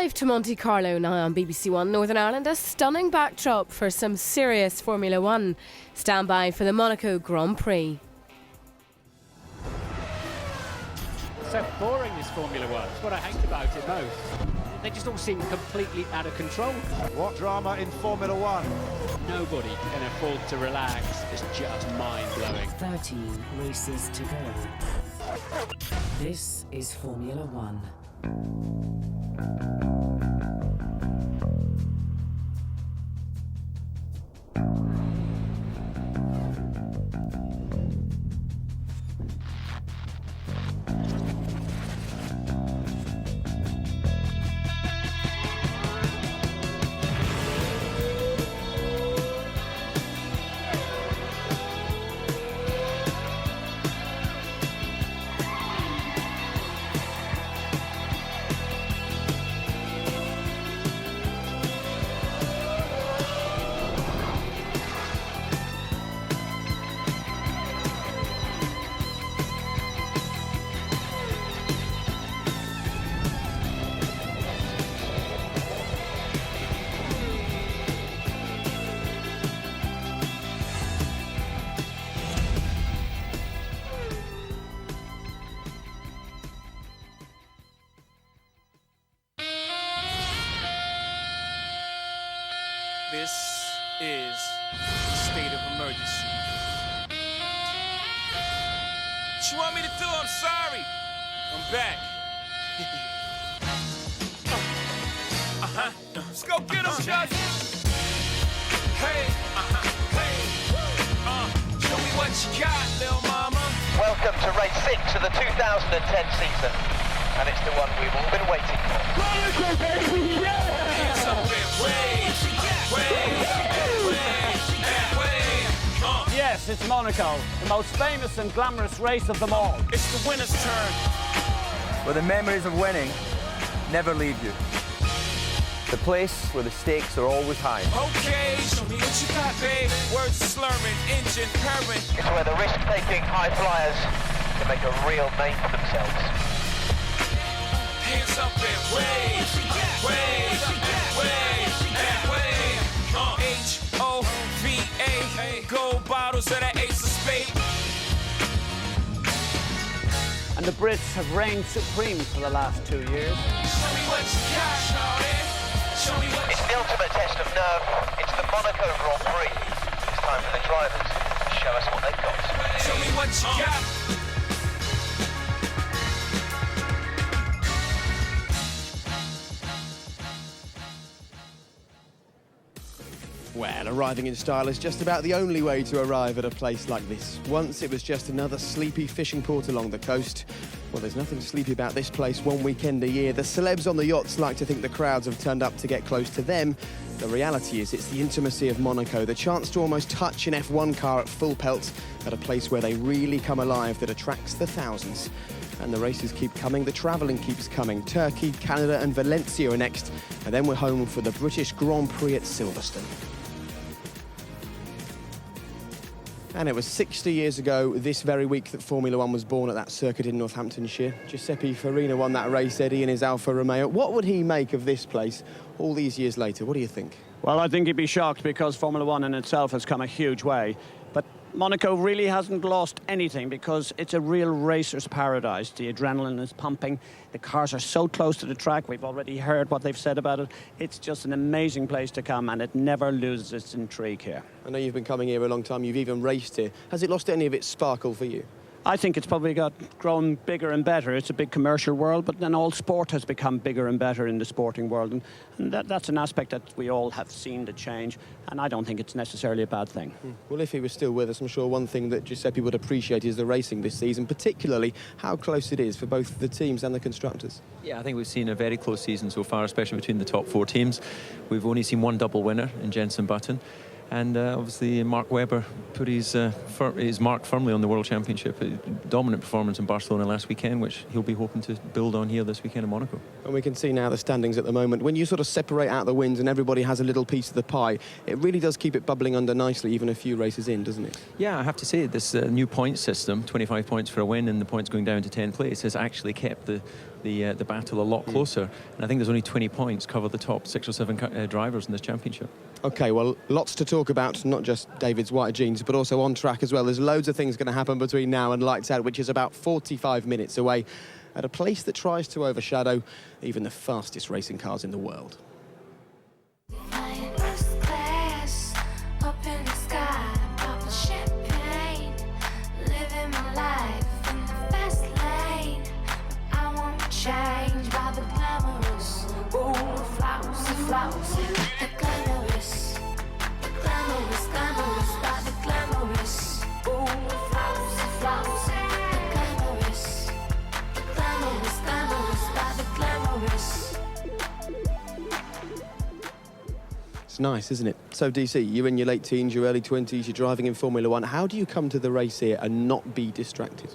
Live to Monte Carlo now on BBC One Northern Ireland, a stunning backdrop for some serious Formula One. Stand by for the Monaco Grand Prix. So boring, this Formula One. It's what I hate about it most. They just all seem completely out of control. What drama in Formula One? Nobody can afford to relax. It's just mind-blowing. 13 races to go. This is Formula One. This is a state of emergency. What you want me to do? I'm sorry. I'm back. Let's go get him, Chuck. Hey, hey, show me what you got, little mama. Welcome to race 6 of the 2010 season. And it's the one we've all been waiting for. Monaco, baby, yeah! Hands up and wave. Yes, it's Monaco, the most famous and glamorous race of them all. It's the winner's turn. Where the memories of winning never leave you. The place where the stakes are always high. Okay, show me what you got, babe. Words slurring, engine purring. It's where the risk-taking high flyers can make a real name for themselves. Hands up and wave, wave, wave, and wave. H-O-V-A, gold bottles of that Ace of Spades. And the Brits have reigned supreme for the last 2 years. Show me what you got, shawty. Show me what It's the ultimate test of nerve. It's the Monaco Grand Prix. It's time for the drivers to show us what they've got. Show me what you got. Well, arriving in style is just about the only way to arrive at a place like this. Once it was just another sleepy fishing port along the coast. Well, there's nothing sleepy about this place one weekend a year. The celebs on the yachts like to think the crowds have turned up to get close to them. The reality is it's the intimacy of Monaco, the chance to almost touch an F1 car at full pelt at a place where they really come alive that attracts the thousands. And the races keep coming, the travelling keeps coming. Turkey, Canada and Valencia are next. And then we're home for the British Grand Prix at Silverstone. And it was 60 years ago this very week that Formula One was born at that circuit in Northamptonshire. Giuseppe Farina won that race, Eddie, in his Alfa Romeo. What would he make of this place all these years later? What do you think? Well, I think he'd be shocked because Formula One in itself has come a huge way. But Monaco really hasn't lost anything because it's a real racer's paradise. The adrenaline is pumping. The cars are so close to the track. We've already heard what they've said about it. It's just an amazing place to come, and it never loses its intrigue here. I know you've been coming here a long time. You've even raced here. Has it lost any of its sparkle for you? I think it's probably grown bigger and better. It's a big commercial world, but then all sport has become bigger and better in the sporting world. And that's an aspect that we all have seen the change, and I don't think it's necessarily a bad thing. Well, if he was still with us, I'm sure one thing that Giuseppe would appreciate is the racing this season, particularly how close it is for both the teams and the constructors. Yeah, I think we've seen a very close season so far, especially between the top 4 teams. We've only seen one double winner in Jenson Button. And obviously Mark Webber put his mark firmly on the World Championship. A dominant performance in Barcelona last weekend, which he'll be hoping to build on here this weekend in Monaco. And we can see now the standings at the moment. When you sort of separate out the wins and everybody has a little piece of the pie, it really does keep it bubbling under nicely, even a few races in, doesn't it? Yeah, I have to say, this new point system, 25 points for a win and the points going down to 10th place, has actually kept the the battle a lot closer. And I think there's only 20 points cover the top 6 or 7 drivers in this championship. OK, well, lots to talk about, not just David's white jeans, but also on track as well. There's loads of things going to happen between now and Lights Out, which is about 45 minutes away, at a place that tries to overshadow even the fastest racing cars in the world. It's nice, isn't it? So, DC, you're in your late teens, your early 20s, you're driving in Formula One. How do you come to the race here and not be distracted?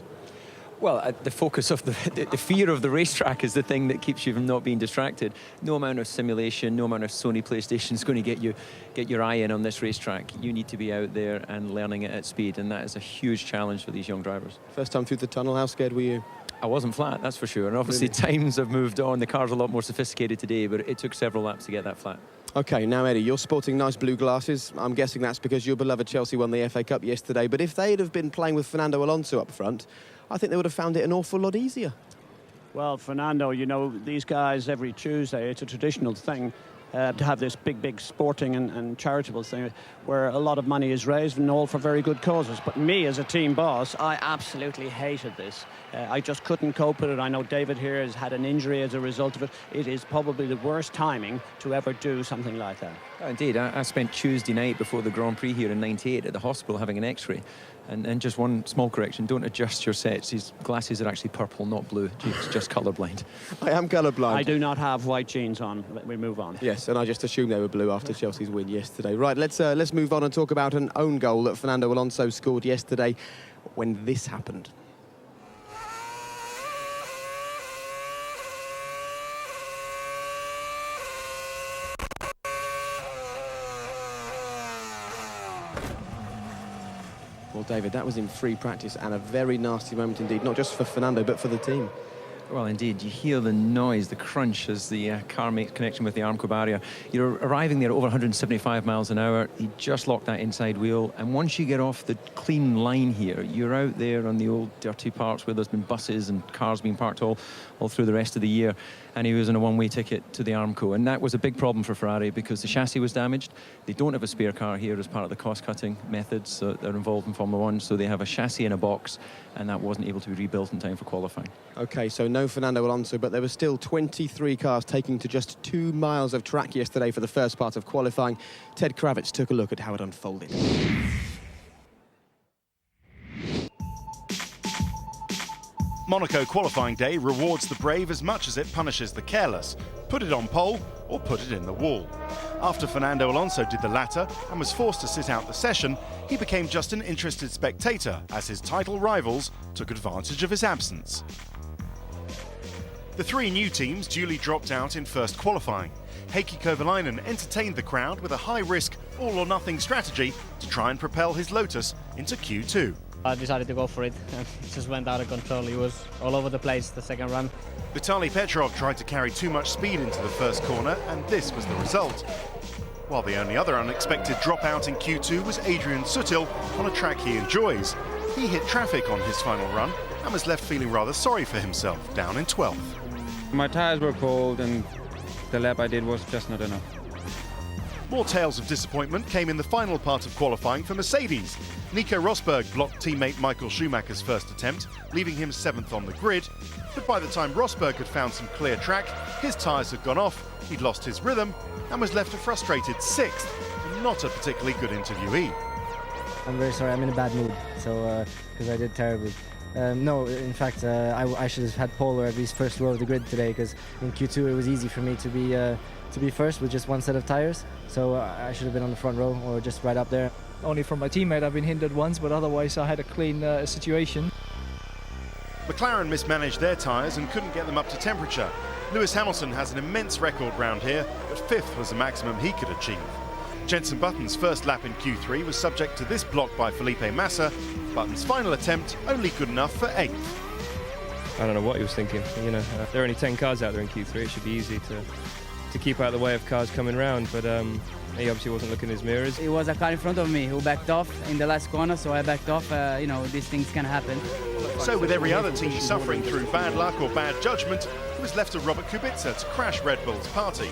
Well, the focus of the fear of the racetrack is the thing that keeps you from not being distracted. No amount of simulation, no amount of Sony PlayStation is going to get your eye in on this racetrack. You need to be out there and learning it at speed, and that is a huge challenge for these young drivers. First time through the tunnel, how scared were you? I wasn't flat, that's for sure. And obviously times have moved on. The car's a lot more sophisticated today, but it took several laps to get that flat. OK, now, Eddie, you're sporting nice blue glasses. I'm guessing that's because your beloved Chelsea won the FA Cup yesterday. But if they'd have been playing with Fernando Alonso up front, I think they would have found it an awful lot easier. Well, Fernando, you know, these guys every Tuesday, it's a traditional thing to have this big sporting and charitable thing where a lot of money is raised and all for very good causes. But me, as a team boss, I absolutely hated this. I just couldn't cope with it. I know David here has had an injury as a result of it. It is probably the worst timing to ever do something like that. Oh, indeed, I spent Tuesday night before the Grand Prix here in '98 at the hospital having an X-ray. And just one small correction, don't adjust your sets. These glasses are actually purple, not blue. It's just colourblind. I am colourblind. I do not have white jeans on. We move on. Yes, and I just assumed they were blue after Chelsea's win yesterday. Right, let's move on and talk about an own goal that Fernando Alonso scored yesterday when this happened. Well, David, that was in free practice and a very nasty moment indeed, not just for Fernando, but for the team. Well, indeed, you hear the noise, the crunch as the car makes connection with the Armco barrier. You're arriving there at over 175 miles an hour. He just locked that inside wheel. And once you get off the clean line here, you're out there on the old dirty parts where there's been buses and cars being parked all through the rest of the year. And he was on a one-way ticket to the Armco. And that was a big problem for Ferrari because the chassis was damaged. They don't have a spare car here as part of the cost-cutting methods that are involved in Formula One. So they have a chassis in a box, and that wasn't able to be rebuilt in time for qualifying. OK, so no Fernando Alonso, but there were still 23 cars taking to just 2 miles of track yesterday for the first part of qualifying. Ted Kravitz took a look at how it unfolded. Monaco qualifying day rewards the brave as much as it punishes the careless. Put it on pole or put it in the wall. After Fernando Alonso did the latter and was forced to sit out the session, he became just an interested spectator as his title rivals took advantage of his absence. The 3 new teams duly dropped out in first qualifying. Heikki Kovalainen entertained the crowd with a high-risk, all-or-nothing strategy to try and propel his Lotus into Q2. I decided to go for it, and it just went out of control. He was all over the place the second run. Vitaly Petrov tried to carry too much speed into the first corner, and this was the result. While the only other unexpected dropout in Q2 was Adrian Sutil on a track he enjoys. He hit traffic on his final run and was left feeling rather sorry for himself, down in 12th. My tyres were cold and the lap I did was just not enough. More tales of disappointment came in the final part of qualifying for Mercedes. Nico Rosberg blocked teammate Michael Schumacher's first attempt, leaving him 7th on the grid. But by the time Rosberg had found some clear track, his tyres had gone off, he'd lost his rhythm, and was left a frustrated 6th, and not a particularly good interviewee. I'm very sorry, I'm in a bad mood, so because I did terribly. No, in fact, I should have had pole or at least first row of the grid today, because in Q2 it was easy for me to be first with just one set of tires, so I should have been on the front row or just right up there. Only from my teammate I've been hindered once, but otherwise I had a clean situation. McLaren mismanaged their tyres and couldn't get them up to temperature. Lewis Hamilton has an immense record round here, but 5th was the maximum he could achieve. Jenson Button's first lap in Q3 was subject to this block by Felipe Massa. Button's final attempt only good enough for 8th. I don't know what he was thinking. You know, there are only 10 cars out there in Q3. It should be easy to keep out of the way of cars coming round, but he obviously wasn't looking in his mirrors. It was a car in front of me who backed off in the last corner, so I backed off. You know, these things can happen. So with every other team suffering through bad luck or bad judgment, it was left to Robert Kubica to crash Red Bull's party.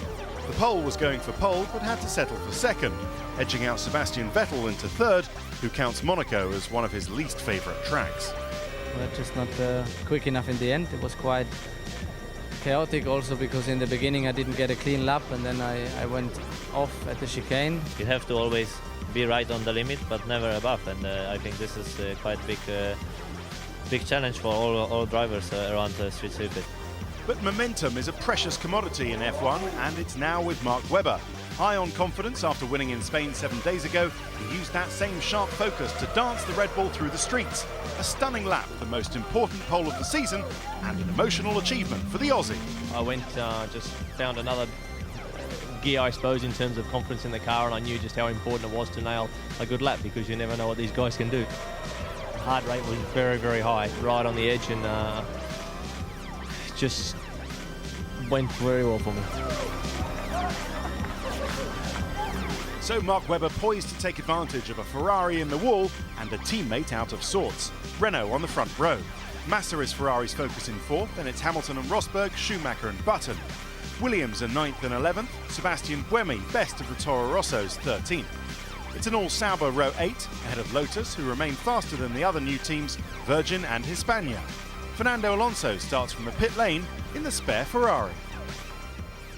The pole was going for pole, but had to settle for second, edging out Sebastian Vettel into third, who counts Monaco as one of his least favourite tracks. Well, just not quick enough in the end. It was quite chaotic also because in the beginning I didn't get a clean lap, and then I went off at the chicane. You have to always be right on the limit, but never above, and I think this is quite big challenge for all drivers around the street circuit. But momentum is a precious commodity in F1, and it's now with Mark Webber. High on confidence after winning in Spain 7 days ago, he used that same sharp focus to dance the Red Bull through the streets. A stunning lap, the most important pole of the season, and an emotional achievement for the Aussie. I went, just found another gear, I suppose, in terms of confidence in the car, and I knew just how important it was to nail a good lap, because you never know what these guys can do. The heart rate was very, very high, right on the edge, and just went very well for me. So Mark Webber poised to take advantage of a Ferrari in the wall and a teammate out of sorts. Renault on the front row. Massa is Ferrari's focus in fourth, then it's Hamilton and Rosberg, Schumacher and Button. Williams are 9th and 11th, Sebastian Buemi, best of the Toro Rossos, 13th. It's an all-Sauber row 8, ahead of Lotus, who remain faster than the other new teams, Virgin and Hispania. Fernando Alonso starts from the pit lane in the spare Ferrari.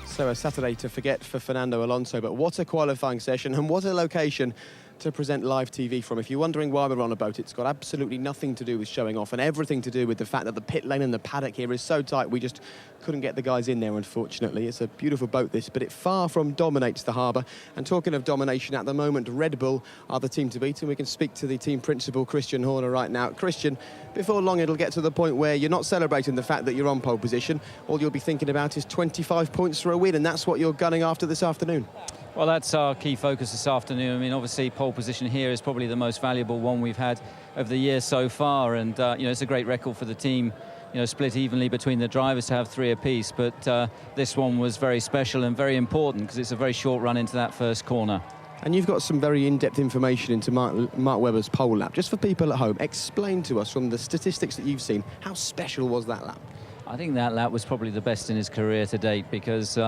So a Saturday to forget for Fernando Alonso, but what a qualifying session and what a location to present live TV from. If you're wondering why we're on a boat, it's got absolutely nothing to do with showing off and everything to do with the fact that the pit lane and the paddock here is so tight we just couldn't get the guys in there, unfortunately. It's a beautiful boat, this, but it far from dominates the harbour. And talking of domination, at the moment, Red Bull are the team to beat, and we can speak to the team principal, Christian Horner, right now. Christian, before long it'll get to the point where you're not celebrating the fact that you're on pole position. All you'll be thinking about is 25 points for a win, and that's what you're gunning after this afternoon. Well, that's our key focus this afternoon. I mean, obviously, pole position here is probably the most valuable one we've had of the year so far. And, you know, it's a great record for the team, you know, split evenly between the drivers to have 3 apiece. But this one was very special and very important because it's a very short run into that first corner. And you've got some very in-depth information into Mark Webber's pole lap. Just for people at home, explain to us from the statistics that you've seen, how special was that lap? I think that lap was probably the best in his career to date because, you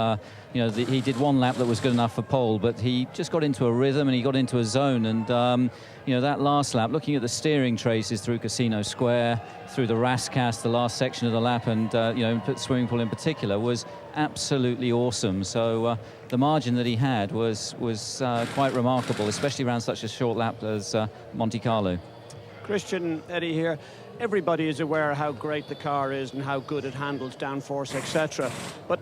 know, he did one lap that was good enough for pole, but he just got into a rhythm and he got into a zone. And, you know, that last lap, looking at the steering traces through Casino Square, through the Rascast, the last section of the lap, and, you know, swimming pool in particular, was absolutely awesome. So the margin that he had was quite remarkable, especially around such a short lap as Monte Carlo. Christian, Eddie here. Everybody is aware how great the car is and how good it handles downforce, etc. But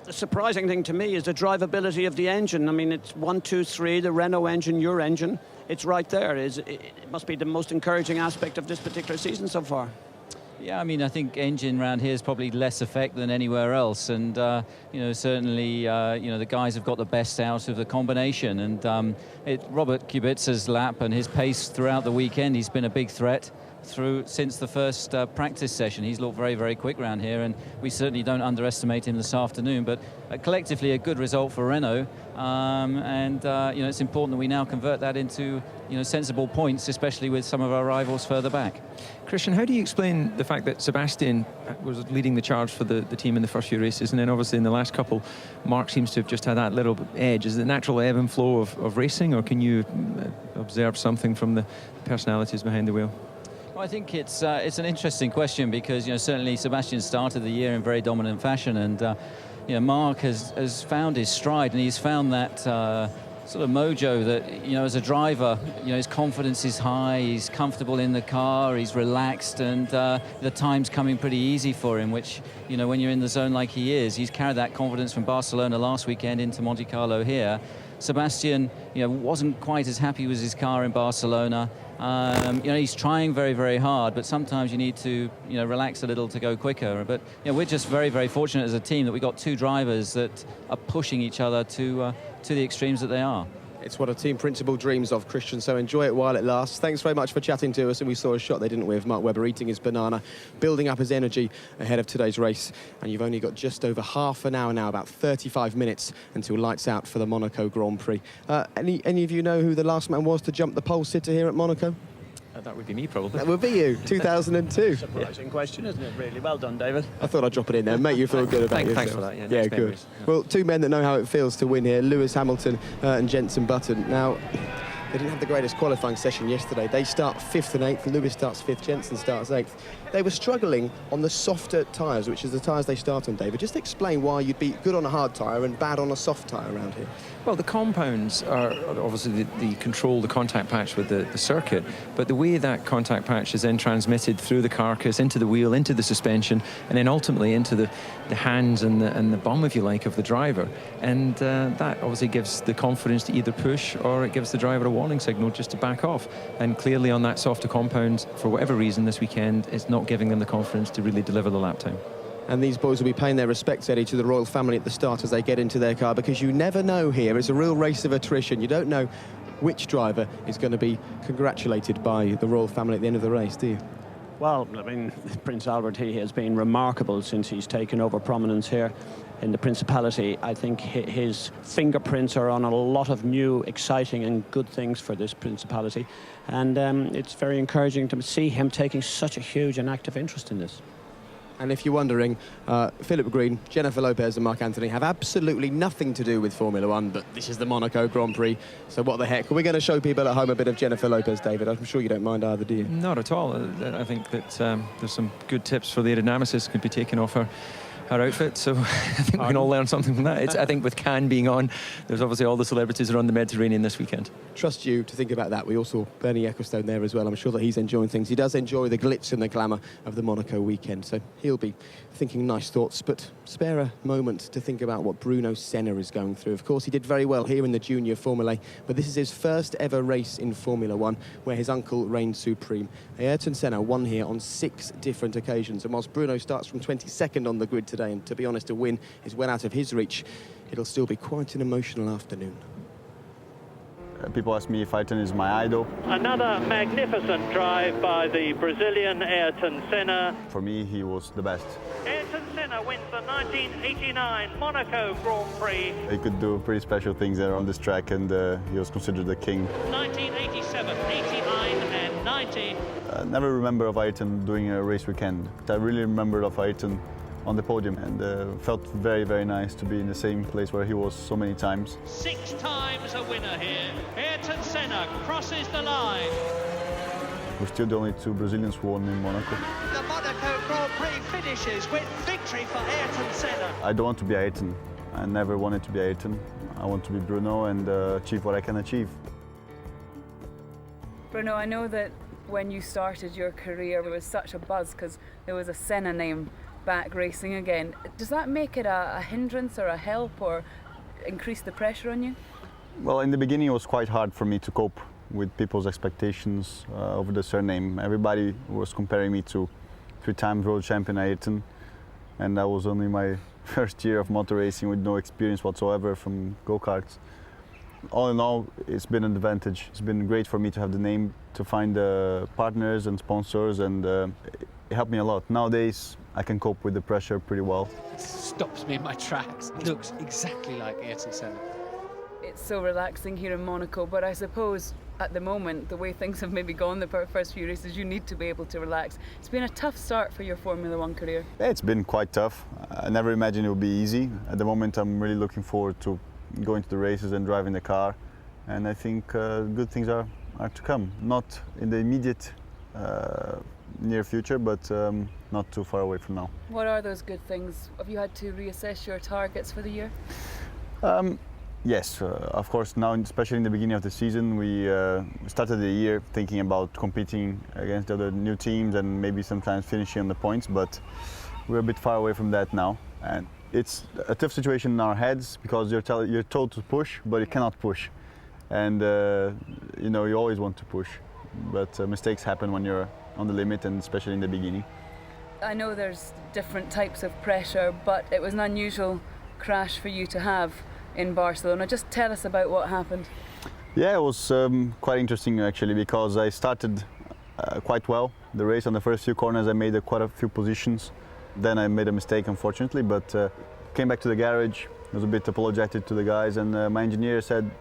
the surprising thing to me is the drivability of the engine. I mean, it's 1, 2, 3, the Renault engine, your engine. It's right there. It must be the most encouraging aspect of this particular season so far. Yeah, I mean, I think engine around here is probably less effect than anywhere else. And, you know, certainly, you know, the guys have got the best out of the combination. And Robert Kubica's lap and his pace throughout the weekend, he's been a big threat since the first practice session. He's looked very, very quick around here, and we certainly don't underestimate him this afternoon. But collectively, a good result for Renault, and you know, it's important that we now convert that into, you know, sensible points, especially with some of our rivals further back. Christian, how do you explain the fact that Sebastian was leading the charge for the team in the first few races, and then obviously in the last couple, Mark seems to have just had that little edge? Is it the natural ebb and flow of racing, or can you observe something from the personalities behind the wheel? Well, I think it's an interesting question because, you know, certainly Sebastian started the year in very dominant fashion, and you know, Mark has found his stride, and he's found that sort of mojo that, you know, as a driver, you know, his confidence is high, he's comfortable in the car, he's relaxed, and the time's coming pretty easy for him, which, you know, when you're in the zone like he is, he's carried that confidence from Barcelona last weekend into Monte Carlo here. Sebastian, you know, wasn't quite as happy with his car in Barcelona. You know, he's trying very, very hard, but sometimes you need to, you know, relax a little to go quicker. But, you know, we're just very, very fortunate as a team that we've got 2 drivers that are pushing each other to the extremes that they are. It's what a team principal dreams of, Christian, so enjoy it while it lasts. Thanks very much for chatting to us, and we saw a shot there, didn't we, of Mark Webber eating his banana, building up his energy ahead of today's race. And you've only got just over half an hour now, about 35 minutes until lights out for the Monaco Grand Prix. Any of you know who the last man was to jump the pole sitter here at Monaco? That would be me, probably. That would be you, 2002. Surprising question, isn't it, really? Well done, David. I thought I'd drop it in there, make you feel good about yourself. Thanks for that, Yeah, good. Well, two men that know how it feels to win here, Lewis Hamilton and Jenson Button. Now, they didn't have the greatest qualifying session yesterday. They start 5th and 8th, Lewis starts 5th, Jenson starts 8th. They were struggling on the softer tyres, which is the tyres they start on, David. Just explain why you'd be good on a hard tyre and bad on a soft tyre around here. Well, the compounds are obviously the control the contact patch with the circuit, but the way that contact patch is then transmitted through the carcass, into the wheel, into the suspension, and then ultimately into the hands and the bum, if you like, of the driver. And that obviously gives the confidence to either push, or it gives the driver a warning signal just to back off. And clearly on that softer compound, for whatever reason this weekend, it's not giving them the confidence to really deliver the lap time. And these boys will be paying their respects, Eddie, to the royal family at the start as they get into their car, because you never know here. It's a real race of attrition. You don't know which driver is going to be congratulated by the royal family at the end of the race, do you? Well, I mean, Prince Albert, he has been remarkable since he's taken over prominence here in the Principality. I think his fingerprints are on a lot of new, exciting and good things for this Principality. And it's very encouraging to see him taking such a huge and active interest in this. And if you're wondering, Philip Green, Jennifer Lopez and Mark Anthony have absolutely nothing to do with Formula One, but this is the Monaco Grand Prix, so what the heck? We're going to show people at home a bit of Jennifer Lopez, David. I'm sure you don't mind either, do you? Not at all. I think that there's some good tips for the aerodynamicist could be taken off her outfit, so I think we can all learn something from that. I think with Cannes being on, there's obviously all the celebrities around the Mediterranean this weekend. Trust you to think about that. We also saw Bernie Ecclestone there as well. I'm sure that he's enjoying things. He does enjoy the glitz and the glamour of the Monaco weekend, so he'll be thinking nice thoughts, but spare a moment to think about what Bruno Senna is going through. Of course, he did very well here in the Junior Formula, but this is his first ever race in Formula One, where his uncle reigned supreme. Ayrton Senna won here on 6 different occasions, and whilst Bruno starts from 22nd on the grid today, and to be honest, a win is well out of his reach, it'll still be quite an emotional afternoon. People ask me if Ayrton is my idol. Another magnificent drive by the Brazilian Ayrton Senna. For me, he was the best. Ayrton Senna wins the 1989 Monaco Grand Prix. He could do pretty special things there on this track, and he was considered the king. 1987, 89 and 90. I never remember of Ayrton doing a race weekend. I really remembered of Ayrton on the podium, and felt very, very nice to be in the same place where he was so many times. 6 times a winner here. Ayrton Senna crosses the line. We're still the only 2 Brazilians who won in Monaco. The Monaco Grand Prix finishes with victory for Ayrton Senna. I don't want to be Ayrton. I never wanted to be Ayrton. I want to be Bruno and achieve what I can achieve. Bruno, I know that when you started your career, there was such a buzz because there was a Senna name back racing again. Does that make it a hindrance or a help, or increase the pressure on you? Well, in the beginning it was quite hard for me to cope with people's expectations over the surname. Everybody was comparing me to 3-time world champion Ayrton, and that was only my first year of motor racing with no experience whatsoever from go-karts. All in all, it's been an advantage. It's been great for me to have the name, to find partners and sponsors, and it helped me a lot. Nowadays, I can cope with the pressure pretty well. It stops me in my tracks. It looks exactly like Ayrton Senna. It's so relaxing here in Monaco, but I suppose at the moment, the way things have maybe gone the first few races, you need to be able to relax. It's been a tough start for your Formula One career. Yeah, it's been quite tough. I never imagined it would be easy. At the moment, I'm really looking forward to going to the races and driving the car, and I think good things are to come. Not in the immediate near future, but not too far away from now. What are those good things? Have you had to reassess your targets for the year? Yes, of course. Now, especially in the beginning of the season, we started the year thinking about competing against the other new teams and maybe sometimes finishing on the points, but we're a bit far away from that now. And it's a tough situation in our heads because you're told to push, but you cannot push. And you know, you always want to push, but mistakes happen when you're on the limit, and especially in the beginning. I know there's different types of pressure, but it was an unusual crash for you to have in Barcelona. Just tell us about what happened. Yeah, it was quite interesting actually, because I started quite well the race. On the first few corners I made quite a few positions. Then I made a mistake, unfortunately, but came back to the garage, was a bit apologetic to the guys, and my engineer said,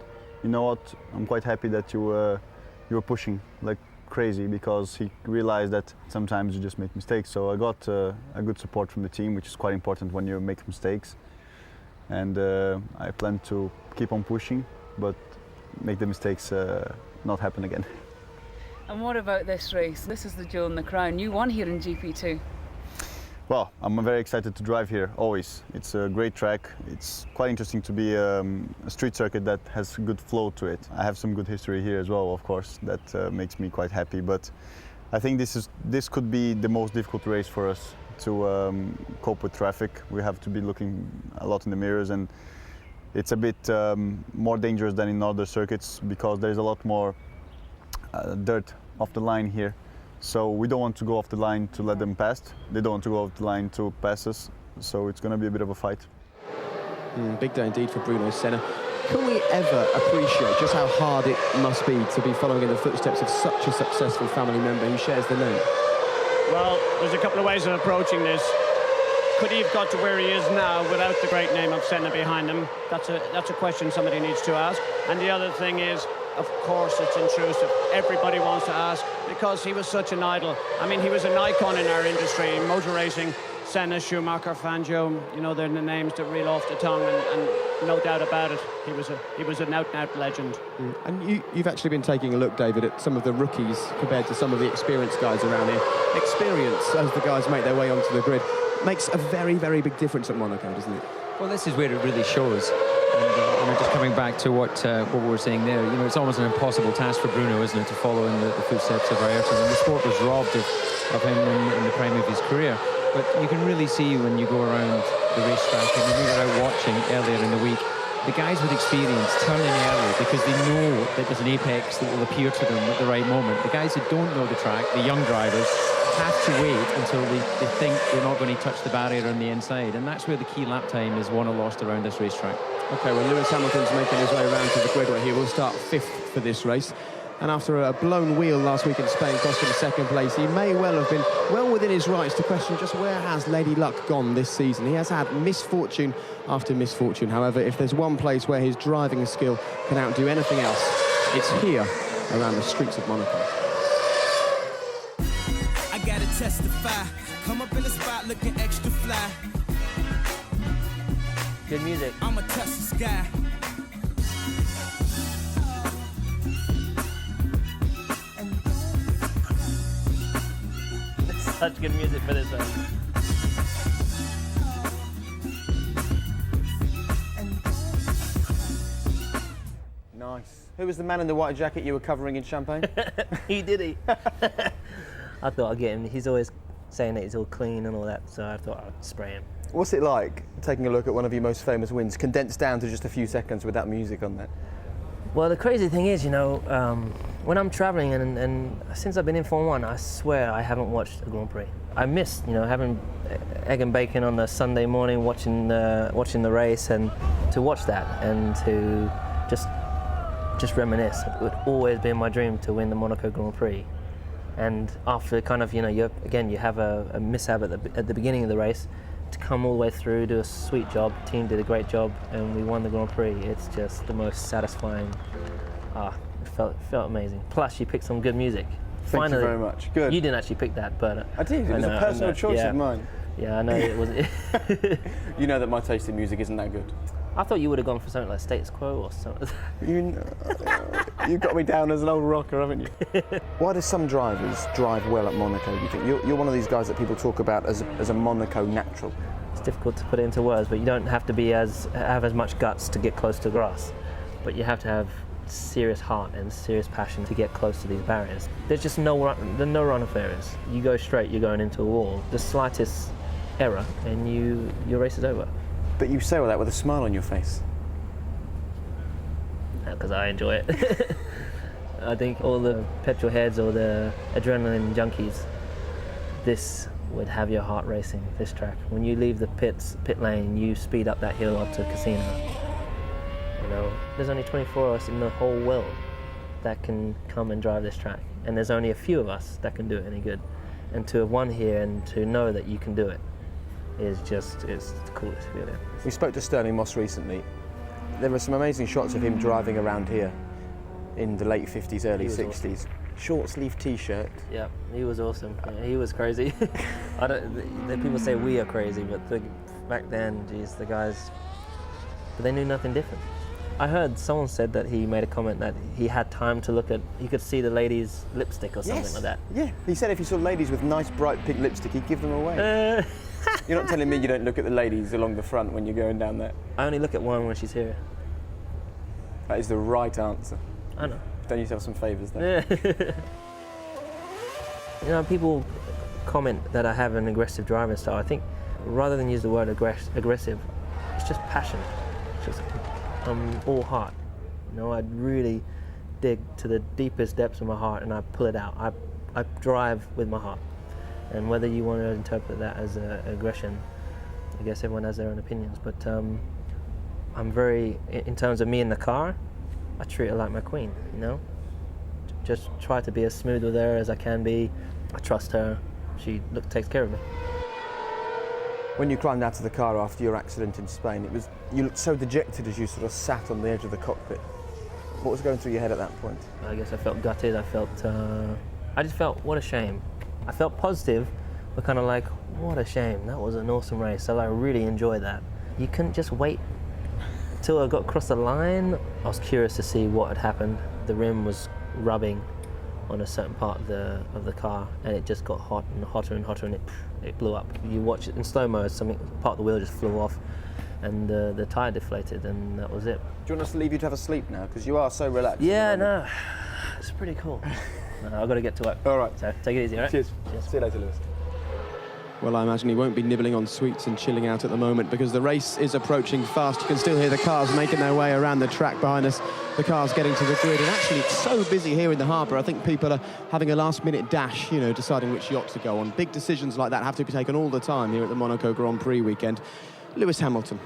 you know what, I'm quite happy that you were pushing like crazy, because he realized that sometimes you just make mistakes. So I got a good support from the team, which is quite important when you make mistakes. And I plan to keep on pushing, but make the mistakes not happen again. And what about this race? This is the jewel in the crown. You won here in GP2. Well, I'm very excited to drive here, always. It's a great track. It's quite interesting to be a street circuit that has good flow to it. I have some good history here as well, of course, that makes me quite happy. But I think this could be the most difficult race for us to cope with traffic. We have to be looking a lot in the mirrors, and it's a bit more dangerous than in other circuits, because there's a lot more dirt off the line here. So we don't want to go off the line to let them pass. They don't want to go off the line to pass us. So it's going to be a bit of a fight. Big day indeed for Bruno Senna. Can we ever appreciate just how hard it must be to be following in the footsteps of such a successful family member who shares the name? Well, there's a couple of ways of approaching this. Could he have got to where he is now without the great name of Senna behind him? That's a question somebody needs to ask. And the other thing is, of course, it's intrusive. Everybody wants to ask, because he was such an idol. I mean, he was an icon in our industry, in motor racing. Senna, Schumacher, Fangio, you know, they're the names that reel off the tongue, and no doubt about it, he was an out-and-out legend. And you've actually been taking a look, David, at some of the rookies compared to some of the experienced guys around here. Experience, as the guys make their way onto the grid, makes a very, very big difference at Monaco, doesn't it? Well, this is where it really shows. And just coming back to what we were saying there, you know, it's almost an impossible task for Bruno, isn't it, to follow in the footsteps of Ayrton. And the sport was robbed of him in the prime of his career. But you can really see when you go around the racetrack, and when we were out watching earlier in the week, the guys with experience turn in early because they know that there's an apex that will appear to them at the right moment. The guys who don't know the track, the young drivers, have to wait until they think they're not going to touch the barrier on the inside. And that's where the key lap time is won or lost around this racetrack. OK, well, Lewis Hamilton's making his way around to the grid where he will start 5th for this race. And after a blown wheel last week in Spain cost him 2nd place, he may well have been well within his rights to question just where has Lady Luck gone this season. He has had misfortune after misfortune. However, if there's one place where his driving skill can outdo anything else, it's here around the streets of Monaco. I gotta testify. Come up in the spot looking extra fly. Good music. I'm a touch the sky. Such good music for this one. Nice. Who was the man in the white jacket you were covering in Champagne? He did he. I thought I'd get him. He's always saying that he's all clean and all that, so I thought I'd spray him. What's it like taking a look at one of your most famous wins, condensed down to just a few seconds with that music on there? Well, the crazy thing is, you know, when I'm traveling and since I've been in Formula 1, I swear I haven't watched a Grand Prix. I miss, you know, having egg and bacon on a Sunday morning, watching the race, and to watch that and to just reminisce. It would always be my dream to win the Monaco Grand Prix. And after kind of, you know, you have a mishap at the beginning of the race, to come all the way through, do a sweet job, the team did a great job, and we won the Grand Prix. It's just the most satisfying. It felt amazing. Plus, you picked some good music. Thank you very much. Good. You didn't actually pick that, but I did. It was a personal choice of mine. Yeah, I know it was. You know that my taste in music isn't that good. I thought you would have gone for something like Status Quo or something. You've got me down as an old rocker, haven't you? Why do some drivers drive well at Monaco, do you think? You're one of these guys that people talk about as a Monaco natural. It's difficult to put it into words, but you don't have to have as much guts to get close to grass. But you have to have serious heart and serious passion to get close to these barriers. There's just no run-off areas. You go straight, you're going into a wall. The slightest error and your race is over. But you say all that with a smile on your face. Because I enjoy it. I think all the petrol heads or the adrenaline junkies, this would have your heart racing, this track. When you leave the pit lane, you speed up that hill up to Casino. You know, there's only 24 of us in the whole world. that can come and drive this track, and there's only a few of us that can do it any good. And to have won here and to know that you can do it is just, it's the coolest feeling. We spoke to Sterling Moss recently. There were some amazing shots of him driving around here in the late 50s, early 60s. Awesome. Short sleeve t-shirt. Yeah, he was awesome. Yeah, he was crazy. The people say we are crazy, but back then, geez, the guys, but they knew nothing different. I heard someone said that he made a comment that he had time to look at, he could see the ladies' lipstick or something like that. Yeah, he said if he saw ladies with nice bright pink lipstick, he'd give them away. You're not telling me you don't look at the ladies along the front when you're going down there? I only look at one when she's here. That is the right answer. I know. Done yourself some favours there. Yeah. You know, people comment that I have an aggressive driving style. I think rather than use the word aggressive, it's just passion. It's just all heart. You know, I really dig to the deepest depths of my heart and I pull it out. I drive with my heart. And whether you want to interpret that as aggression, I guess everyone has their own opinions. But I'm very, in terms of me in the car, I treat her like my queen, you know? Just try to be as smooth with her as I can be. I trust her. She takes care of me. When you climbed out of the car after your accident in Spain, you looked so dejected as you sort of sat on the edge of the cockpit. What was going through your head at that point? I guess I felt gutted. I just felt, what a shame. I felt positive, but kind of like, what a shame. That was an awesome race. So I really enjoyed that. You couldn't just wait until I got across the line. I was curious to see what had happened. The rim was rubbing on a certain part of the car, and it just got hot and hotter and hotter, and it blew up. You watch it in slow-mo, part of the wheel just flew off, and the tyre deflated, and that was it. Do you want us to leave you to have a sleep now? Because you are so relaxed. Yeah, no, it's pretty cool. I've got to get to work. All right. So take it easy, all right? Cheers. See you later, Lewis. Well, I imagine he won't be nibbling on sweets and chilling out at the moment because the race is approaching fast. You can still hear the cars making their way around the track behind us. The cars getting to the grid, and actually it's so busy here in the harbour. I think people are having a last-minute dash, you know, deciding which yacht to go on. Big decisions like that have to be taken all the time here at the Monaco Grand Prix weekend. Lewis Hamilton,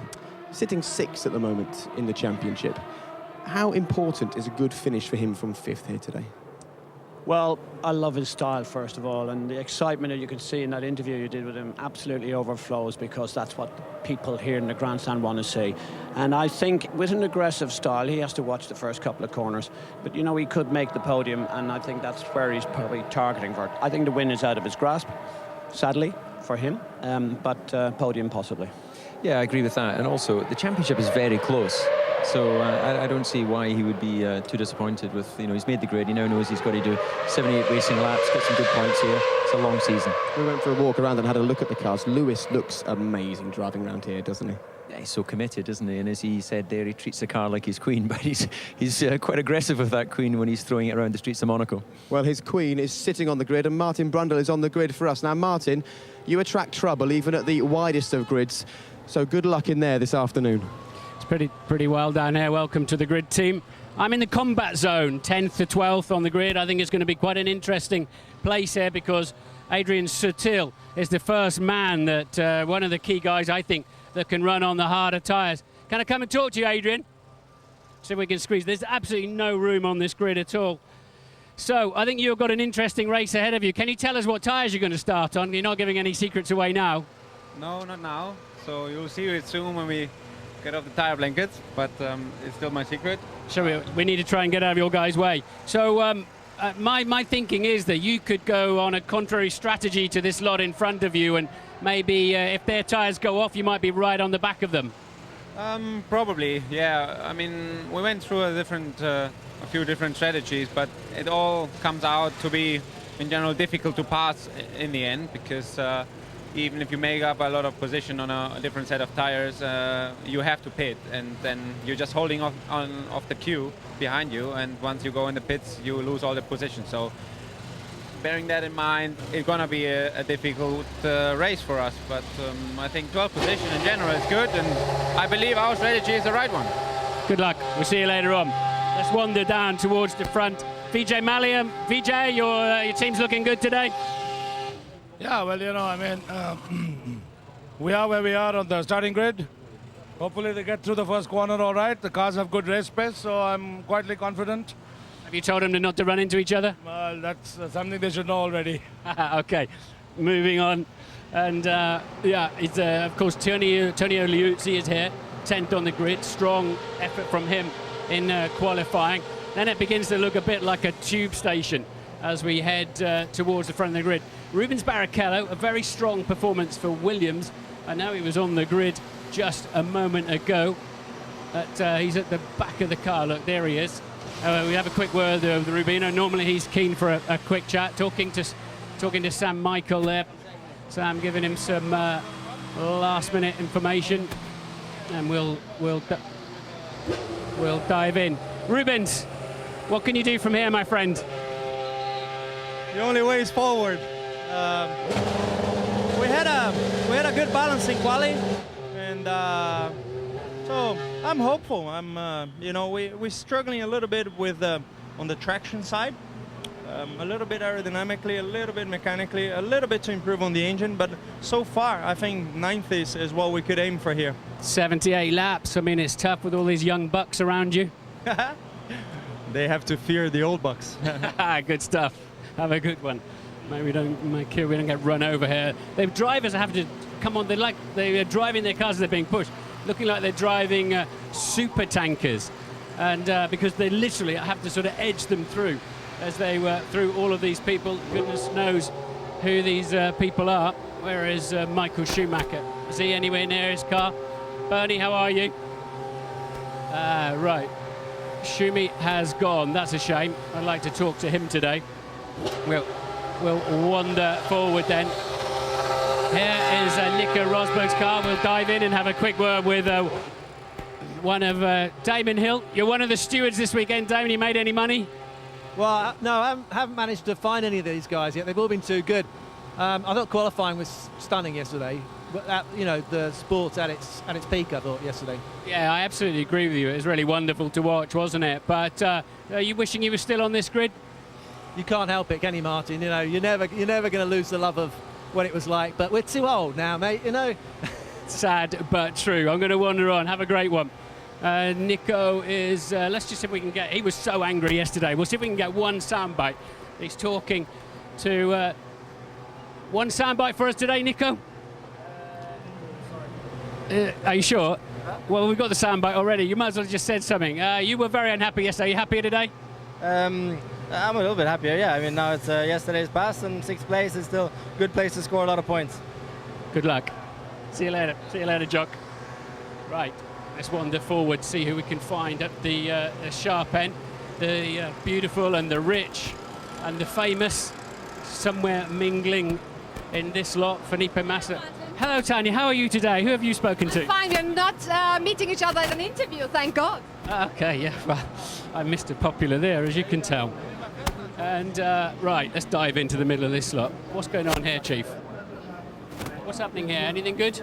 sitting 6th at the moment in the championship. How important is a good finish for him from 5th here today? Well, I love his style, first of all, and the excitement that you could see in that interview you did with him absolutely overflows because that's what people here in the grandstand want to see. And I think with an aggressive style, he has to watch the first couple of corners. But, you know, he could make the podium, and I think that's where he's probably targeting for. I think the win is out of his grasp, sadly, for him, but podium possibly. Yeah, I agree with that. And also, the championship is very close. So I don't see why he would be too disappointed with, you know, he's made the grid. He now knows he's got to do 78 racing laps, get some good points here. It's a long season. We went for a walk around and had a look at the cars. Lewis looks amazing driving around here, doesn't he? Yeah, he's so committed, isn't he? And as he said there, he treats the car like his queen, but he's quite aggressive with that queen when he's throwing it around the streets of Monaco. Well, his queen is sitting on the grid, and Martin Brundle is on the grid for us. Now, Martin, you attract trouble even at the widest of grids, so good luck in there this afternoon. Pretty well down here. Welcome to the grid team. I'm in the combat zone, 10th to 12th on the grid. I think it's going to be quite an interesting place here because Adrian Sutil is the first man that, one of the key guys, I think, that can run on the harder tyres. Can I come and talk to you, Adrian? See if we can squeeze. There's absolutely no room on this grid at all. So I think you've got an interesting race ahead of you. Can you tell us what tyres you're going to start on? You're not giving any secrets away now. No, not now. So you'll see it soon when we get off the tyre blankets, but it's still my secret. So we need to try and get out of your guys' way. So my thinking is that you could go on a contrary strategy to this lot in front of you, and maybe if their tyres go off, you might be right on the back of them. Probably, yeah. I mean, we went through a few different strategies, but it all comes out to be, in general, difficult to pass in the end because even if you make up a lot of position on a different set of tires, you have to pit, and then you're just holding off the queue behind you, and once you go in the pits, you lose all the position. So bearing that in mind, it's going to be a difficult race for us, but I think 12th position in general is good, and I believe our strategy is the right one. Good luck. We'll see you later on. Let's wander down towards the front. Vijay Mallya, Vijay, your team's looking good today. Yeah, well, you know, I mean, we are where we are on the starting grid. Hopefully they get through the first corner all right. The cars have good race pace, so I'm quietly confident. Have you told them not to run into each other? Well, that's something they should know already. Okay, moving on. And yeah, it's of course Tonio Liuzzi is here, 10th on the grid. Strong effort from him in qualifying. Then it begins to look a bit like a tube station as we head towards the front of the grid. Rubens Barrichello, a very strong performance for Williams. I know he was on the grid just a moment ago. But he's at the back of the car. Look, there he is. We have a quick word with Rubino. Normally he's keen for a quick chat, talking to Sam Michael there. Sam giving him some last-minute information, and we'll dive in. Rubens, what can you do from here, my friend? The only way is forward. We had a good balancing quali, and so I'm hopeful. We're struggling a little bit with on the traction side, a little bit aerodynamically, a little bit mechanically, a little bit to improve on the engine. But so far, I think 9th is what we could aim for here. 78 laps. I mean, it's tough with all these young bucks around you. They have to fear the old bucks. Good stuff. Have a good one. Maybe we don't get run over here. The drivers have to come on. They're driving their cars as they're being pushed, looking like they're driving super tankers, and because they literally have to sort of edge them through as they were through all of these people. Goodness knows who these people are. Where is Michael Schumacher? Is he anywhere near his car? Bernie, how are you? Right. Schumi has gone. That's a shame. I'd like to talk to him today. We'll wander forward then. Here is Nico Rosberg's car. We'll dive in and have a quick word with one of Damon Hill. You're one of the stewards this weekend, Damon. You made any money? Well, no, I haven't managed to find any of these guys yet. They've all been too good. I thought qualifying was stunning yesterday. But the sport's at its peak, I thought, yesterday. Yeah, I absolutely agree with you. It was really wonderful to watch, wasn't it? But are you wishing you were still on this grid? You can't help it, can you, Martin? You know, you're never going to lose the love of what it was like. But we're too old now, mate. You know. Sad but true. I'm going to wander on. Have a great one. Nico is. Let's just see if we can get. He was so angry yesterday. We'll see if we can get one soundbite. He's talking to. One soundbite for us today, Nico. Are you sure? Well, we've got the soundbite already. You might as well have just said something. You were very unhappy yesterday. Are you happier today? I'm a little bit happier, yeah. I mean, now it's yesterday's past, and 6th place is still a good place to score a lot of points. Good luck. See you later. See you later, Jock. Right, let's wander forward, see who we can find at the sharp end. The beautiful and the rich and the famous, somewhere mingling in this lot. Felipe Massa. Hello, Tanya. How are you today? Who have you spoken to? Fine. We're not meeting each other at an interview, thank God. Okay, yeah. Well, I'm Mr. Popular there, as you can tell. And right, let's dive into the middle of this lot. What's going on here, Chief? What's happening here? Anything good?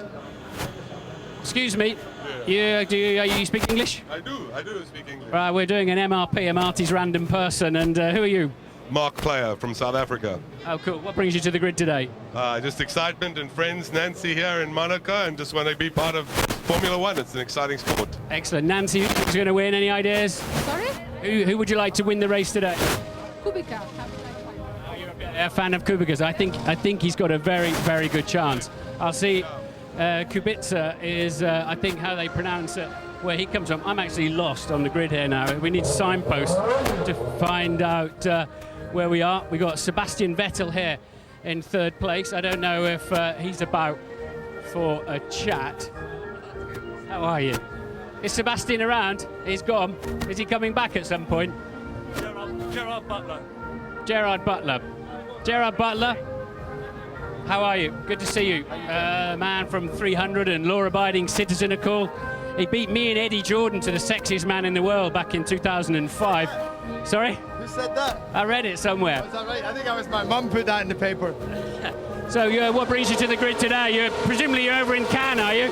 Excuse me. Yeah. Are you speak English? I do speak English. Right, we're doing an MRP, a Marty's Random Person, and who are you? Mark Player from South Africa. Oh, cool. What brings you to the grid today? Just excitement and friends, Nancy here in Monaco, and just want to be part of Formula One. It's an exciting sport. Excellent. Nancy, who's going to win? Any ideas? Sorry? Who would you like to win the race today? Kubica. A fan of Kubica's. I think he's got a very, very good chance. I'll see. Kubica is, I think, how they pronounce it, where he comes from. I'm actually lost on the grid here now. We need signposts to find out where we are. We've got Sebastian Vettel here in 3rd place. I don't know if he's about for a chat. How are you? Is Sebastian around? He's gone. Is he coming back at some point? Gerard Butler. Gerard Butler. Gerard Butler, how are you? Good to see you. Man from 300 and law-abiding citizen of course. He beat me and Eddie Jordan to the sexiest man in the world back in 2005. Sorry? Who said that? I read it somewhere. Was that right? I think that was my mum put that in the paper. So what brings you to the grid today? Presumably you're over in Cannes, are you?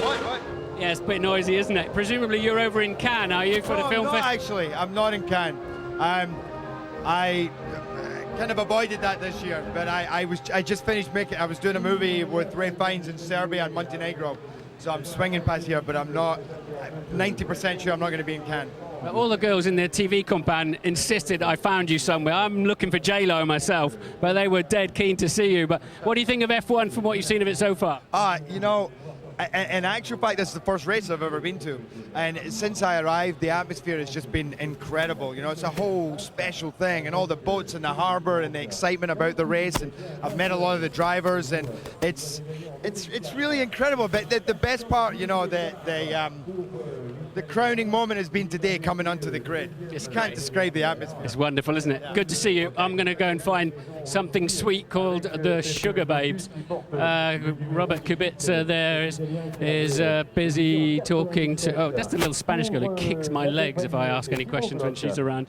What? Yeah, it's a bit noisy, isn't it? Presumably you're over in Cannes, are you, for the film festival? Actually, I'm not in Cannes. I kind of avoided that this year, but I just finished I was doing a movie with Ray Fiennes in Serbia and Montenegro, so I'm swinging past here, but I'm not 90% sure I'm not going to be in Cannes. All the girls in the TV compound insisted I found you somewhere. I'm looking for J-Lo myself, but they were dead keen to see you. But what do you think of F1 from what you've seen of it so far? You know, in actual fact, this is the first race I've ever been to. And since I arrived, the atmosphere has just been incredible. You know, it's a whole special thing, and all the boats in the harbour and the excitement about the race. And I've met a lot of the drivers, and it's really incredible. But the best part, you know, the crowning moment has been today coming onto the grid. Just can't describe the atmosphere. It's wonderful, isn't it? Good to see you. I'm going to go and find something sweet called the Sugar Babes. Robert Kubica there is busy talking to... Oh, that's the little Spanish girl who kicks my legs if I ask any questions when she's around.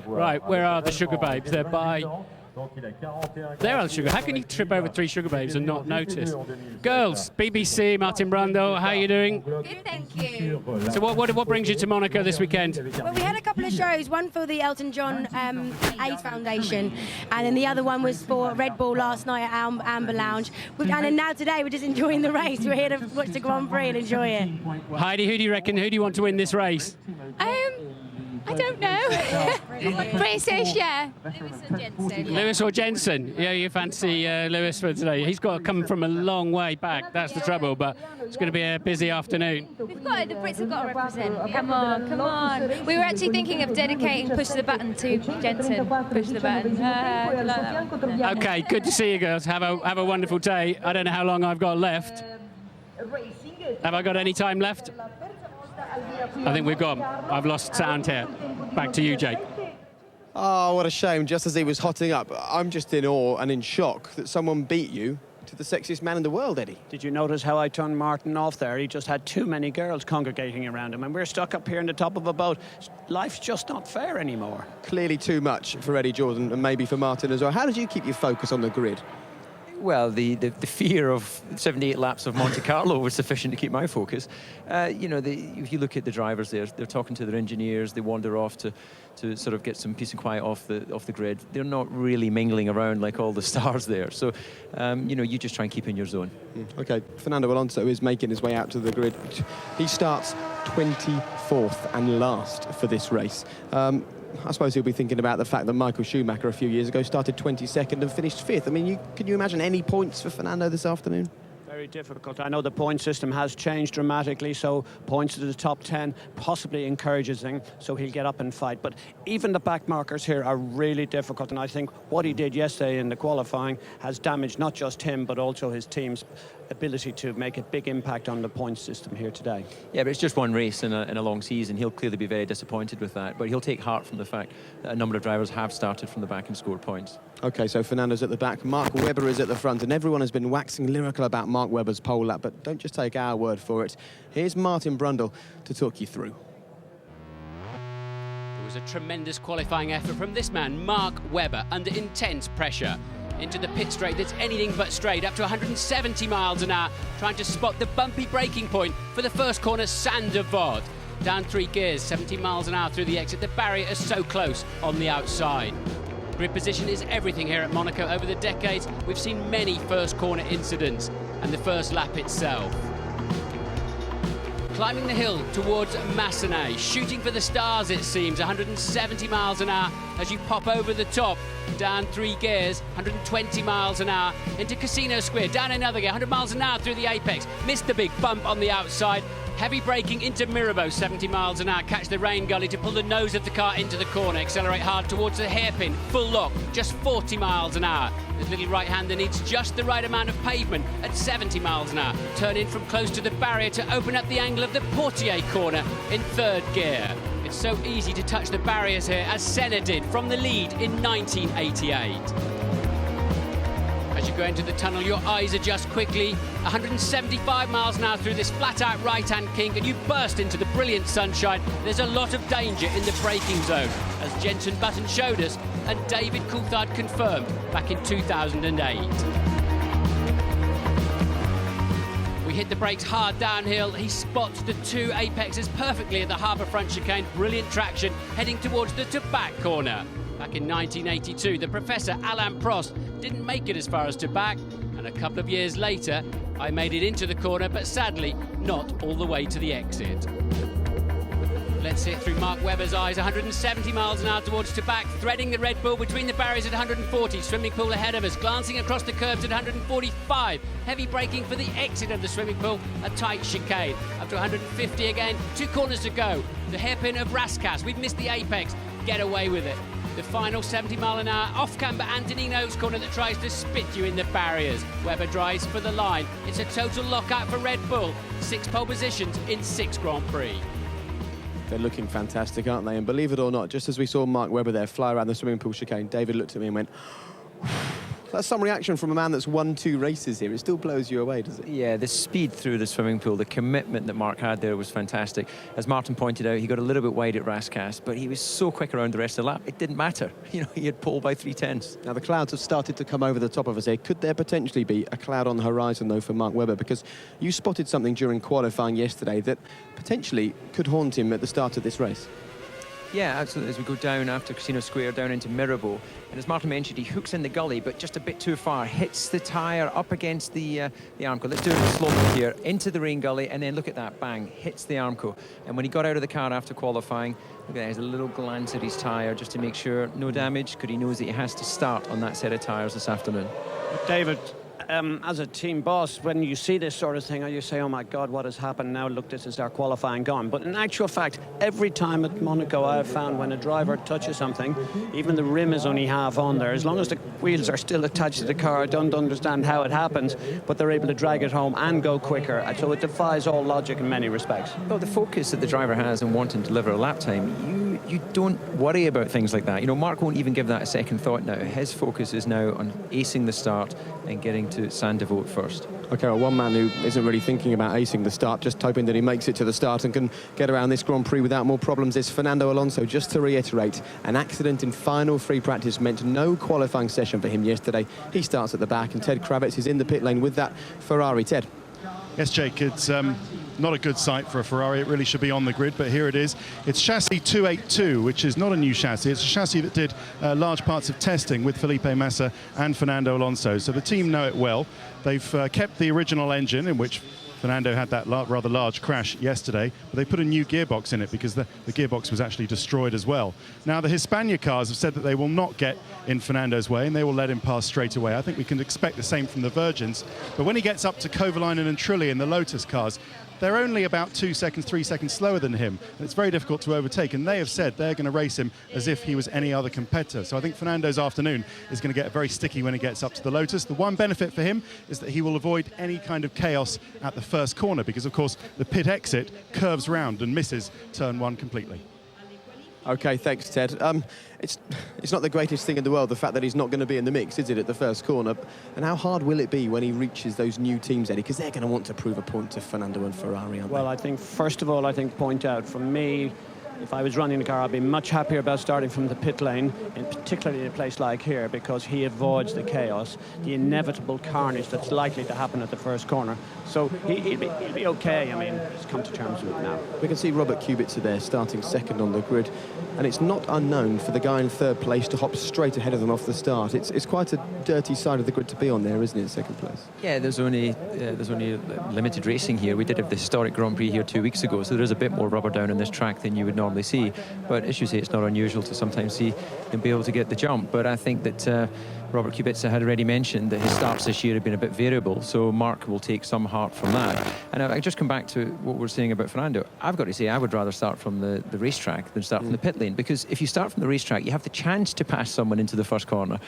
Right, where are the Sugar Babes? They're by... There are the Sugar. How can you trip over 3 Sugar Babes and not notice? Girls, BBC, Martin Brundle, how are you doing? Good, thank you. So what brings you to Monaco this weekend? Well, we had a couple of shows, one for the Elton John AIDS Foundation, and then the other one was for Red Bull last night at Amber Lounge. And then now today we're just enjoying the race. We're here to watch the Grand Prix and enjoy it. Heidi, who do you reckon? Who do you want to win this race? I don't know. British, yeah. Lewis or Jensen? Yeah, you fancy Lewis for today. He's got to come from a long way back. That's the trouble, but it's going to be a busy afternoon. The Brits have got to represent. Come on, come on. We were actually thinking of dedicating Push the Button to Jensen. Push the Button. Okay, good to see you girls. Have a wonderful day. I don't know how long I've got left. Have I got any time left? I think we've gone. I've lost sound here. Back to you, Jake. Oh, what a shame. Just as he was hotting up, I'm just in awe and in shock that someone beat you to the sexiest man in the world, Eddie. Did you notice how I turned Martin off there? He just had too many girls congregating around him, and we're stuck up here in the top of a boat. Life's just not fair anymore. Clearly too much for Eddie Jordan, and maybe for Martin as well. How did you keep your focus on the grid? Well, the fear of 78 laps of Monte Carlo was sufficient to keep my focus. You know, if you look at the drivers there, they're talking to their engineers, they wander off to sort of get some peace and quiet off the grid. They're not really mingling around like all the stars there. So, you know, you just try and keep in your zone. OK, Fernando Alonso is making his way out to the grid. He starts 24th and last for this race. I suppose he'll be thinking about the fact that Michael Schumacher a few years ago started 22nd and finished 5th. I mean, can you imagine any points for Fernando this afternoon? Very difficult. I know the point system has changed dramatically, so points to the top 10 possibly encourages him, so he'll get up and fight. But even the back markers here are really difficult, and I think what he did yesterday in the qualifying has damaged not just him, but also his team's ability to make a big impact on the point system here today. Yeah, but it's just one race in a long season. He'll clearly be very disappointed with that, but he'll take heart from the fact that a number of drivers have started from the back and scored points. OK, so Fernando's at the back, Mark Webber is at the front, and everyone has been waxing lyrical about Mark Webber's pole lap, but don't just take our word for it. Here's Martin Brundle to talk you through. It was a tremendous qualifying effort from this man, Mark Webber, under intense pressure. Into the pit straight that's anything but straight, up to 170 miles an hour, trying to spot the bumpy braking point for the first corner, Sainte Devote. Down 3 gears, 70 miles an hour through the exit. The barrier is so close on the outside. Grid position is everything here at Monaco. Over the decades, we've seen many first corner incidents, and the first lap itself. Climbing the hill towards Massenet, shooting for the stars it seems, 170 miles an hour as you pop over the top, down 3 gears, 120 miles an hour, into Casino Square, down another gear, 100 miles an hour through the apex, missed the big bump on the outside, heavy braking into Mirabeau, 70 miles an hour, catch the rain gully to pull the nose of the car into the corner, accelerate hard towards the hairpin, full lock, just 40 miles an hour. This little right-hander needs just the right amount of pavement at 70 miles an hour. Turn in from close to the barrier to open up the angle of the Portier corner in 3rd gear. It's so easy to touch the barriers here, as Senna did from the lead in 1988. As you go into the tunnel, your eyes adjust quickly. 175 miles an hour through this flat-out right-hand kink, and you burst into the brilliant sunshine. There's a lot of danger in the braking zone, as Jensen Button showed us, and David Coulthard confirmed back in 2008. We hit the brakes hard downhill. He spots the 2 apexes perfectly at the harbour front chicane. Brilliant traction, heading towards the Tabac corner. Back in 1982, the Professor Alain Prost didn't make it as far as Tabac, and a couple of years later, I made it into the corner, but sadly, not all the way to the exit. Let's see it through Mark Webber's eyes. 170 miles an hour towards to back, threading the Red Bull between the barriers at 140. Swimming pool ahead of us, glancing across the curbs at 145. Heavy braking for the exit of the swimming pool, a tight chicane. Up to 150 again, 2 corners to go. The hairpin of Raskas, we've missed the apex, get away with it. The final 70 mile an hour off-camber Antonino's corner that tries to spit you in the barriers. Webber drives for the line. It's a total lockout for Red Bull. 6 pole positions in 6 Grand Prix. They're looking fantastic, aren't they? And believe it or not, just as we saw Mark Webber there fly around the swimming pool chicane, David looked at me and went, that's some reaction from a man that's won 2 races here. It still blows you away, does it? Yeah, the speed through the swimming pool, the commitment that Mark had there was fantastic. As Martin pointed out, he got a little bit wide at Raskas, but he was so quick around the rest of the lap, it didn't matter. You know, he had pole by 3/10. Now, the clouds have started to come over the top of us here. Could there potentially be a cloud on the horizon, though, for Mark Webber? Because you spotted something during qualifying yesterday that potentially could haunt him at the start of this race. Yeah, absolutely. As we go down after Casino Square, down into Mirabeau, and as Martin mentioned, he hooks in the gully, but just a bit too far, hits the tyre up against the Armco. Let's do it slowly here, into the rain gully, and then look at that, bang, hits the Armco. And when he got out of the car after qualifying, look at that, there's a little glance at his tyre just to make sure no damage, because he knows that he has to start on that set of tyres this afternoon. David, as a team boss, when you see this sort of thing, you say, oh my God, what has happened now? Look, this is our qualifying gone. But in actual fact, every time at Monaco, I have found when a driver touches something, even the rim is only half on there. As long as the wheels are still attached to the car, I don't understand how it happens, but they're able to drag it home and go quicker. So it defies all logic in many respects. Well, the focus that the driver has in wanting to deliver a lap time, you don't worry about things like that. You know, Mark won't even give that a second thought now. His focus is now on acing the start and getting to Saint-Devote first. Okay, well, one man who isn't really thinking about acing the start, just hoping that he makes it to the start and can get around this Grand Prix without more problems, is Fernando Alonso. Just to reiterate, an accident in final free practice meant no qualifying session for him yesterday. He starts at the back, and Ted Kravitz is in the pit lane with that Ferrari. Ted. Yes, Jake, it's not a good sight for a Ferrari. It really should be on the grid, but here it is. It's chassis 282, which is not a new chassis. It's a chassis that did large parts of testing with Felipe Massa and Fernando Alonso, so the team know it well. They've kept the original engine, in which Fernando had that rather large crash yesterday, but they put a new gearbox in it because the gearbox was actually destroyed as well. Now, the Hispania cars have said that they will not get in Fernando's way and they will let him pass straight away. I think we can expect the same from the Virgins. But when he gets up to Kovalainen and Trulli in the Lotus cars, they're only about 2 seconds, 3 seconds slower than him. And it's very difficult to overtake. And they have said they're going to race him as if he was any other competitor. So I think Fernando's afternoon is going to get very sticky when he gets up to the Lotus. The one benefit for him is that he will avoid any kind of chaos at the first corner because, of course, the pit exit curves round and misses turn 1 completely. Okay, thanks, Ted. It's not the greatest thing in the world, the fact that he's not going to be in the mix, is it, at the first corner? And how hard will it be when he reaches those new teams, Eddie? Because they're going to want to prove a point to Fernando and Ferrari, aren't they? Well, I think, first of all, point out, for me, if I was running the car, I'd be much happier about starting from the pit lane, and particularly in a place like here, because he avoids the chaos, the inevitable carnage that's likely to happen at the first corner. So he'll be okay. I mean, just come to terms with it now. We can see Robert Kubica there starting second on the grid, and it's not unknown for the guy in third place to hop straight ahead of them off the start. It's quite a dirty side of the grid to be on there, isn't it, second place? Yeah, there's only limited racing here. We did have the historic Grand Prix here 2 weeks ago, so there's a bit more rubber down on this track than you would normally see. But as you say, it's not unusual to sometimes see him be able to get the jump. But I think that Robert Kubica had already mentioned that his starts this year have been a bit variable, so Mark will take some heart from that. And I just come back to what we're saying about Fernando. I've got to say, I would rather start from the racetrack than start from the pit lane, because if you start from the racetrack, you have the chance to pass someone into the first corner.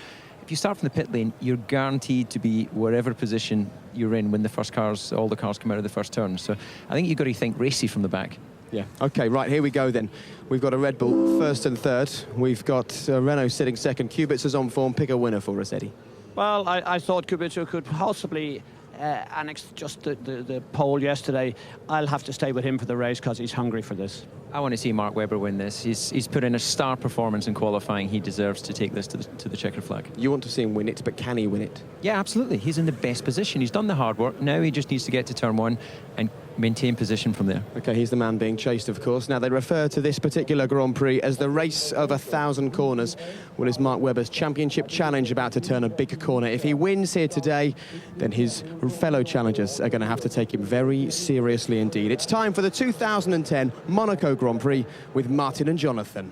If you start from the pit lane, you're guaranteed to be wherever position you're in when all the cars come out of the first turn. So I think you've got to think racy from the back. Yeah, OK, right, here we go then. We've got a Red Bull first and third. We've got Renault sitting second. Kubica's on form. Pick a winner for us, Eddie. Well, I thought Kubica could possibly annex just the pole yesterday. I'll have to stay with him for the race because he's hungry for this. I want to see Mark Webber win this. He's put in a star performance in qualifying. He deserves to take this to the checkered flag. You want to see him win it, but can he win it? Yeah, absolutely. He's in the best position. He's done the hard work. Now he just needs to get to turn 1 and maintain position from there. OK, he's the man being chased, of course. Now, they refer to this particular Grand Prix as the race of 1,000 corners. Well, is Mark Webber's championship challenge about to turn a big corner? If he wins here today, then his fellow challengers are going to have to take him very seriously indeed. It's time for the 2010 Monaco Grand Prix with Martin and Jonathan.